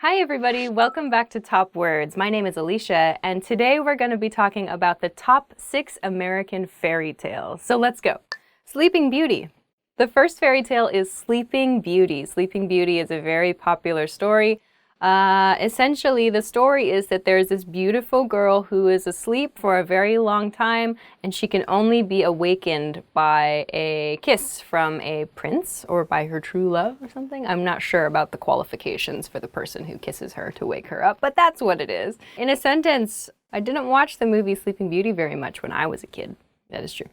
Hi everybody, welcome back to Top Words. My name is Alicia, and today we're going to be talking about the top 6 American fairy tales. So let's go. Sleeping Beauty. The first fairy tale is Sleeping Beauty. Sleeping Beauty is a very popular story. Essentially, the story is that there's this beautiful girl who is asleep for a very long time, and she can only be awakened by a kiss from a prince or by her true love or something. I'm not sure about the qualifications for the person who kisses her to wake her up, but that's what it is. In a sentence, I didn't watch the movie Sleeping Beauty very much when I was a kid. That is true.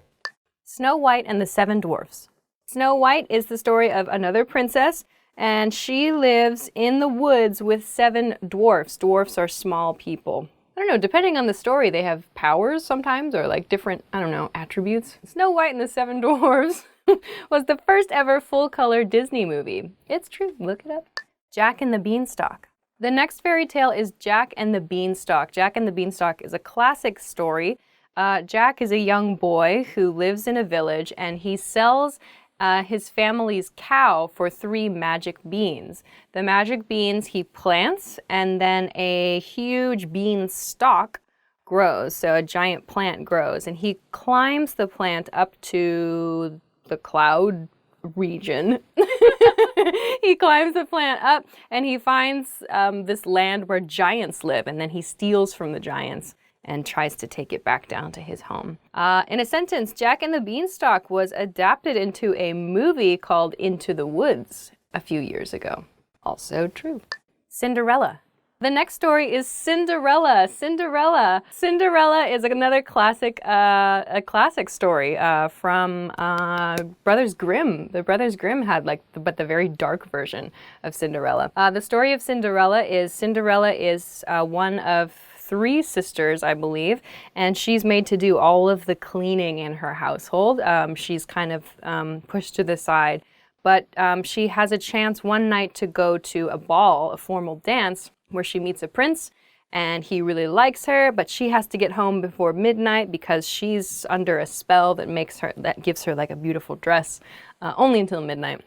Snow White and the Seven Dwarfs. Snow White is the story of another princess, and she lives in the woods with 7 dwarfs. Dwarfs are small people. I don't know, depending on the story, they have powers sometimes, or like different, I don't know, attributes. Snow White and the 7 Dwarfs was the first ever full-color Disney movie. It's true, look it up. Jack and the Beanstalk. The next fairy tale is Jack and the Beanstalk. Jack and the Beanstalk is a classic story. Jack is a young boy who lives in a village, and he sells his family's cow for 3 magic beans. The magic beans he plants, and then a huge bean stalk grows, so a giant plant grows, and he climbs the plant up to the cloud region. He climbs the plant up, and he finds this land where giants live, and then he steals from the giants and tries to take it back down to his home. In a sentence, Jack and the Beanstalk was adapted into a movie called Into the Woods a few years ago. Also true. Cinderella. The next story is Cinderella. Cinderella is another classic, a classic story from Brothers Grimm. The Brothers Grimm had but the very dark version of Cinderella. The story of Cinderella is one of 3 sisters, I believe, and she's made to do all of the cleaning in her household. She's kind of pushed to the side, but she has a chance one night to go to a ball, a formal dance, where she meets a prince, and he really likes her, but she has to get home before midnight because she's under a spell that gives her like a beautiful dress, only until midnight.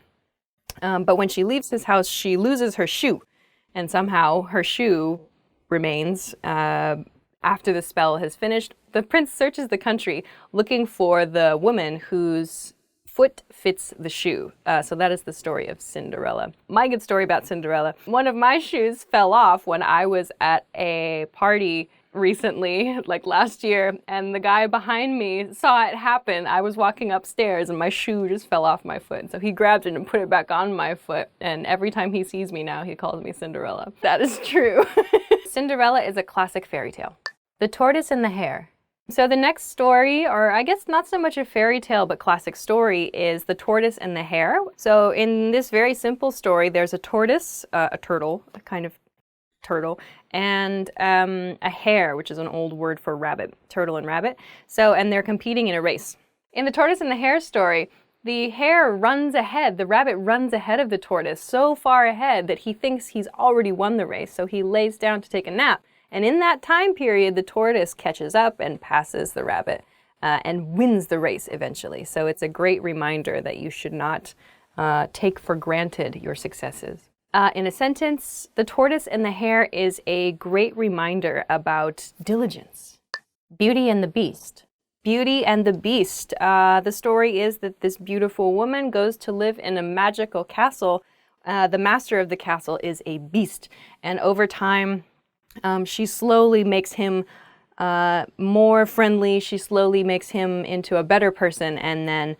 But when she leaves his house, she loses her shoe, and somehow her shoe remains after the spell has finished. The prince searches the country looking for the woman whose foot fits the shoe. So that is the story of Cinderella. My good story about Cinderella. One of my shoes fell off when I was at a party recently, like last year, and the guy behind me saw it happen. I was walking upstairs and my shoe just fell off my foot. So he grabbed it and put it back on my foot, and every time he sees me now, he calls me Cinderella. That is true. Cinderella is a classic fairy tale. The Tortoise and the Hare. So the next story, or I guess not so much a fairy tale, but classic story, is The Tortoise and the Hare. So in this very simple story, there's a tortoise, a turtle, a kind of turtle, and a hare, which is an old word for rabbit, turtle and rabbit. And they're competing in a race. In The Tortoise and the Hare story, the hare runs ahead, the rabbit runs ahead of the tortoise, so far ahead that he thinks he's already won the race, so he lays down to take a nap. And in that time period, the tortoise catches up and passes the rabbit and wins the race eventually. So it's a great reminder that you should not take for granted your successes. In a sentence, The Tortoise and the Hare is a great reminder about diligence. Beauty and the Beast. Beauty and the Beast. The story is that this beautiful woman goes to live in a magical castle. The master of the castle is a beast, and over time, she slowly makes him more friendly. She slowly makes him into a better person, and then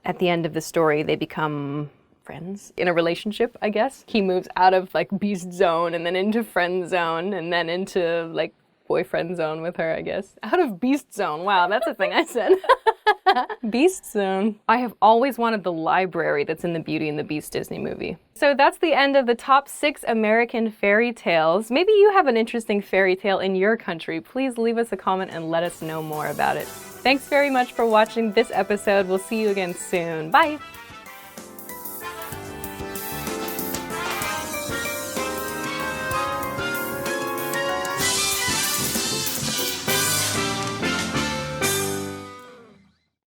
at the end of the story, they become friends in a relationship, I guess. He moves out of like beast zone and then into friend zone and then into like boyfriend zone with her, I guess. Out of beast zone. Wow, that's a thing I said. Beast zone. I have always wanted the library that's in the Beauty and the Beast Disney movie. So that's the end of the top 6 American fairy tales. Maybe you have an interesting fairy tale in your country. Please leave us a comment and let us know more about it. Thanks very much for watching this episode. We'll see you again soon. Bye!